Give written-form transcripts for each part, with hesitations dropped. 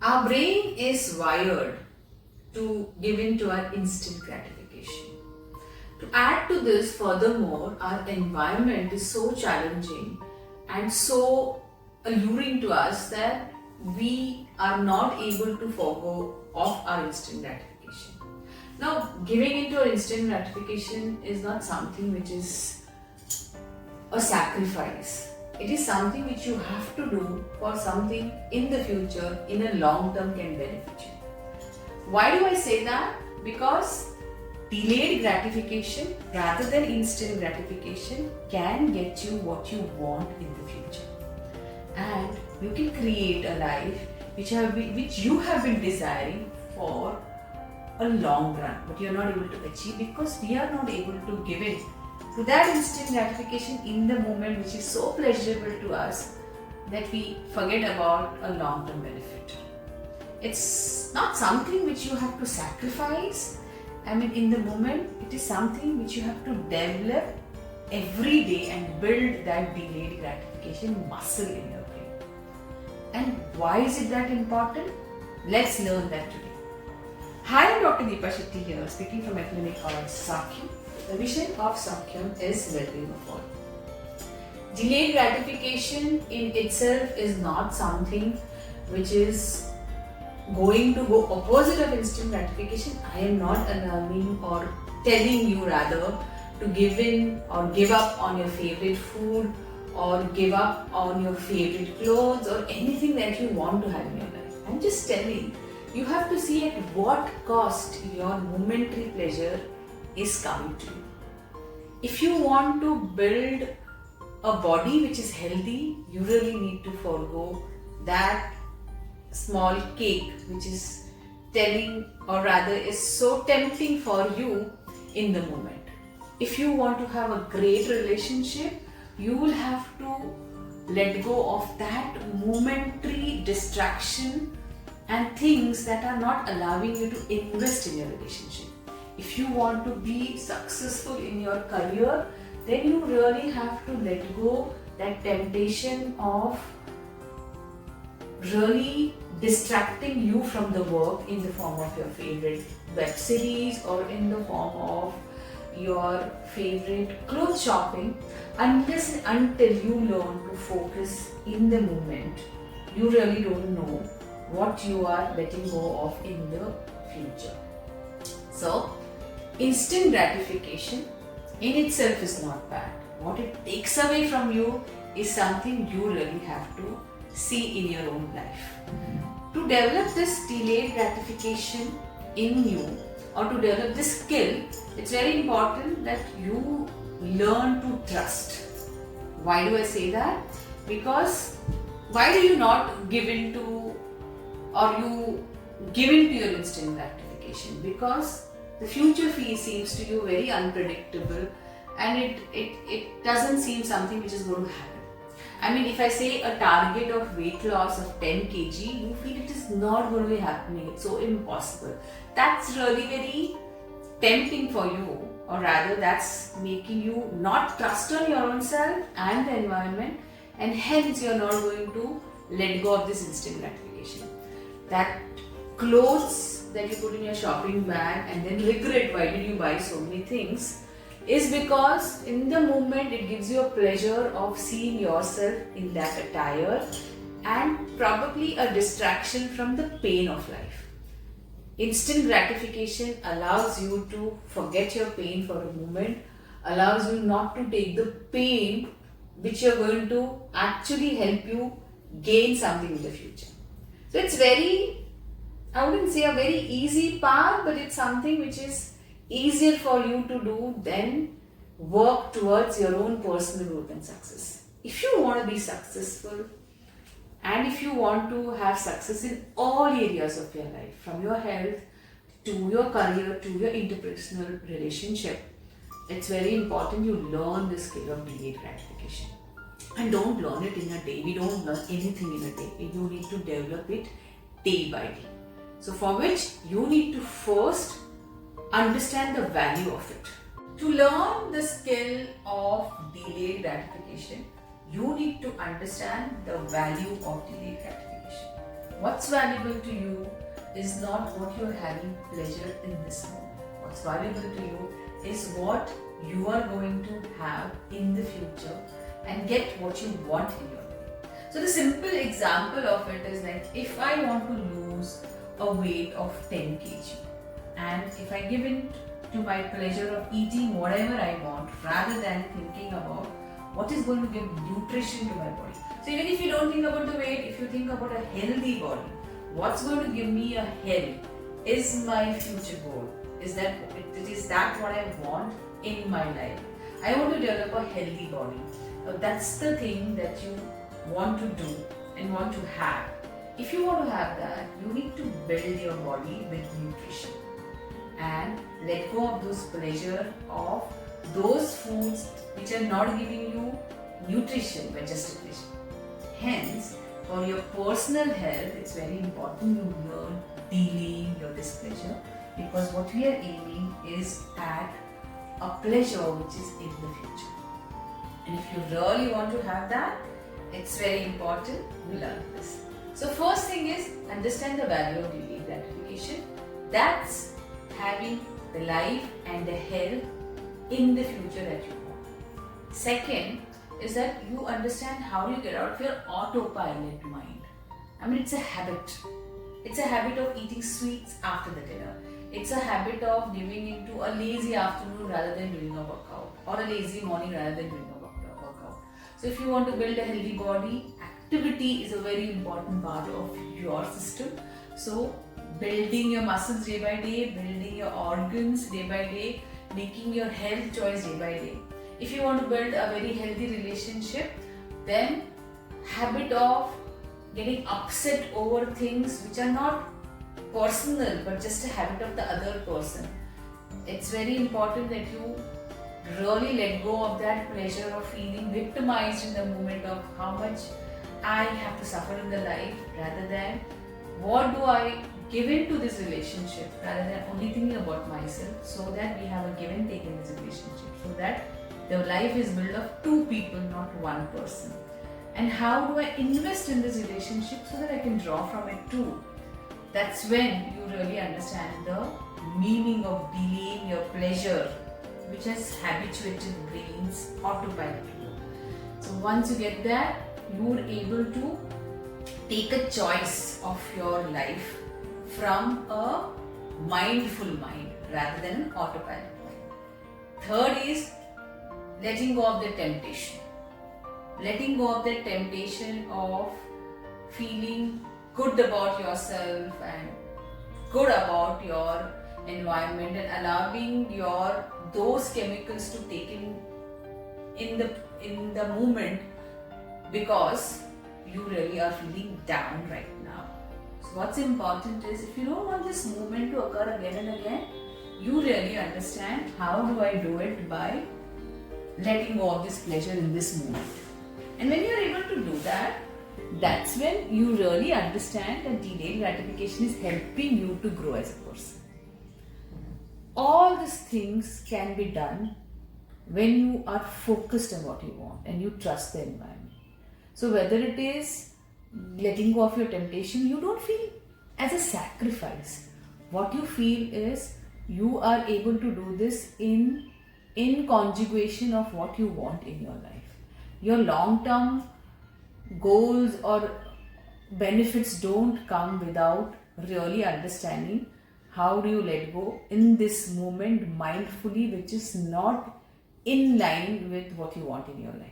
Our brain is wired to give in to our instant gratification. To add to this, furthermore, our environment is so challenging and so alluring to us that we are not able to forego off our instant gratification. Now, giving into our instant gratification is not something which is a sacrifice. It is something which you have to do for something in the future, in a long term, can benefit you. Why do I say that? Because delayed gratification rather than instant gratification can get you what you want in the future. And you can create a life which you have been desiring for a long run, but you are not able to achieve because we are not able to give in to that instant gratification in the moment, which is so pleasurable to us that we forget about a long-term benefit. It's not something which you have to sacrifice. I mean, in the moment, it is something which you have to develop every day and build that delayed gratification muscle in your brain. And why is it that important? Let's learn that today. Hi, I'm Dr. Deepa Shetty here, speaking from a clinic called Sakhyam. The vision of Sakhyam is well-being of all. Delayed gratification in itself is not something which is going to go opposite of instant gratification. I am not allowing or telling you rather to give in or give up on your favorite food or give up on your favorite clothes or anything that you want to have in your life. I'm just telling you have to see at what cost your momentary pleasure is coming to you. If you want to build a body which is healthy, you really need to forego that small cake which is telling, or rather is so tempting for you in the moment. If you want to have a great relationship, you will have to let go of that momentary distraction and things that are not allowing you to invest in your relationship. If you want to be successful in your career, then you really have to let go that temptation of really distracting you from the work in the form of your favorite web series or in the form of your favorite clothes shopping, unless and until you learn to focus in the moment, you really don't know what you are letting go of in the future. So, instant gratification in itself is not bad. What it takes away from you is something you really have to see in your own life. To develop this delayed gratification in you or to develop this skill, it's very important that you learn to trust. Why do I say that? Because why do you not give in to or you give in to your instant gratification? Because the future seems to you very unpredictable and it doesn't seem something which is going to happen. I mean, if I say a target of weight loss of 10 kg, you feel it is not going to be happening. It's so impossible. That's really very tempting for you, or rather that's making you not trust on your own self and the environment, and hence you're not going to let go of this instant gratification. That clothes that you put in your shopping bag and then regret why did you buy so many things is because in the moment it gives you a pleasure of seeing yourself in that attire and probably a distraction from the pain of life. Instant gratification allows you to forget your pain for a moment, allows you not to take the pain which you're going to actually help you gain something in the future. So it's I wouldn't say a very easy path, but it's something which is easier for you to do than work towards your own personal growth and success. If you want to be successful and if you want to have success in all areas of your life, from your health to your career to your interpersonal relationship, it's very important you learn the skill of delayed gratification. And don't learn it in a day. We don't learn anything in a day. You need to develop it day by day. So for which you need to first understand the value of it. To learn the skill of delayed gratification, you need to understand the value of delayed gratification. What's valuable to you is not what you're having pleasure in this moment. What's valuable to you is what you are going to have in the future and get what you want in your life. So the simple example of it is like, if I want to lose a weight of 10 kg and if I give in to my pleasure of eating whatever I want rather than thinking about what is going to give nutrition to my body. So even if you don't think about the weight, if you think about a healthy body, what's going to give me a health is my future goal. Is that what I want in my life? I want to develop a healthy body. That's the thing that you want to do and want to have. If you want to have that, you need to build your body with nutrition and let go of those pleasure of those foods which are not giving you nutrition but just a pleasure. Hence, for your personal health, it's very important you learn delaying your displeasure, because what we are aiming is at a pleasure which is in the future. And if you really want to have that, it's very important you learn this. So first thing is understand the value of delayed gratification. That's having the life and the health in the future that you want. Second is that you understand how you get out of your autopilot mind. I mean, it's a habit. It's a habit of eating sweets after the dinner. It's a habit of giving into a lazy afternoon rather than doing a workout, or a lazy morning rather than doing a workout. So if you want to build a healthy body, activity is a very important part of your system. So building your muscles day by day, building your organs day by day, making your health choice day by day. If you want to build a very healthy relationship, then habit of getting upset over things which are not personal but just a habit of the other person. It's very important that you really let go of that pleasure of feeling victimized in the moment of how much I have to suffer in the life, rather than what do I give into this relationship, rather than only thinking about myself, so that we have a give and take in this relationship, so that the life is built of two people, not one person. And how do I invest in this relationship so that I can draw from it too? That's when you really understand the meaning of delaying your pleasure, which has habituated brains autopilot. So once you get that, you are able to take a choice of your life from a mindful mind rather than an autopilot mind. Third is letting go of the temptation. Letting go of the temptation of feeling good about yourself and good about your environment, and allowing those chemicals to take in the moment, because you really are feeling down right now. So what's important is, if you don't want this movement to occur again and again, you really understand how do I do it by letting go of this pleasure in this moment. And when you're able to do that, that's when you really understand that delayed gratification is helping you to grow as a person. All these things can be done when you are focused on what you want and you trust the environment. So whether it is letting go of your temptation, you don't feel as a sacrifice. What you feel is you are able to do this in conjugation of what you want in your life. Your long-term goals or benefits don't come without really understanding how do you let go in this moment mindfully, which is not in line with what you want in your life.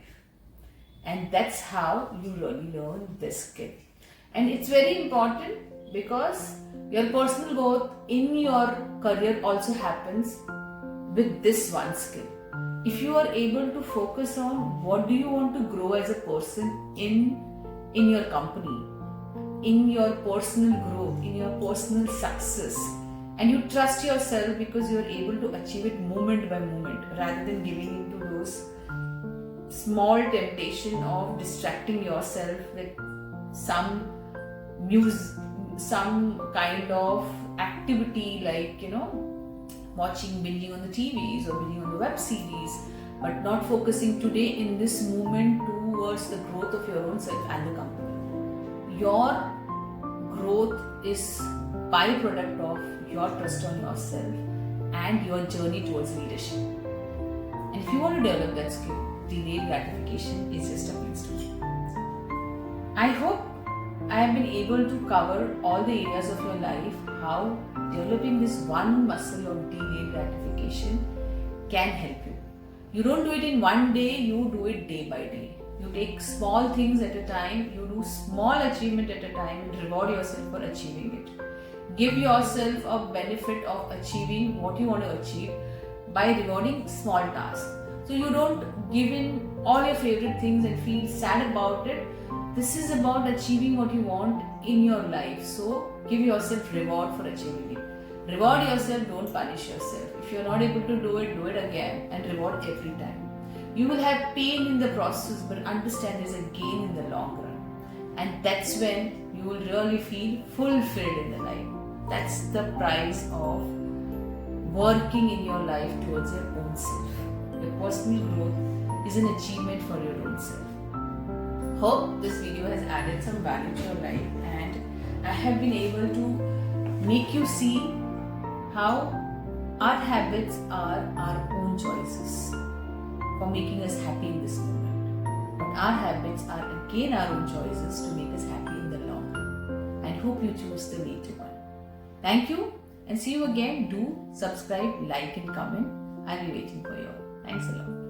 And that's how you really learn this skill. And it's very important because your personal growth in your career also happens with this one skill. If you are able to focus on what do you want to grow as a person in your company, in your personal growth, in your personal success, and you trust yourself because you are able to achieve it moment by moment rather than giving into those small temptation of distracting yourself with some kind of activity, like watching, binging on the TVs or binging on the web series, but not focusing today in this moment towards the growth of your own self and the company. Your growth is byproduct of your trust on yourself and your journey towards leadership. And if you want to develop that skill, delayed gratification is just a means to it. I hope I have been able to cover all the areas of your life, how developing this one muscle of delayed gratification can help you. You don't do it in one day, you do it day by day. You take small things at a time, you do small achievement at a time and reward yourself for achieving it. Give yourself a benefit of achieving what you want to achieve by rewarding small tasks. So you don't give in all your favorite things and feel sad about it. This is about achieving what you want in your life. So give yourself reward for achieving it. Reward yourself, don't punish yourself. If you're not able to do it again and reward every time. You will have pain in the process, but understand there's a gain in the long run. And that's when you will really feel fulfilled in the life. That's the price of working in your life towards your own self. Your personal growth is an achievement for your own self. Hope this video has added some value to your life and I have been able to make you see how our habits are our own choices for making us happy in this moment. But our habits are again our own choices to make us happy in the long run. And hope you choose the later one. Thank you and see you again. Do subscribe, like and comment. I'll be waiting for you all. Thanks a lot.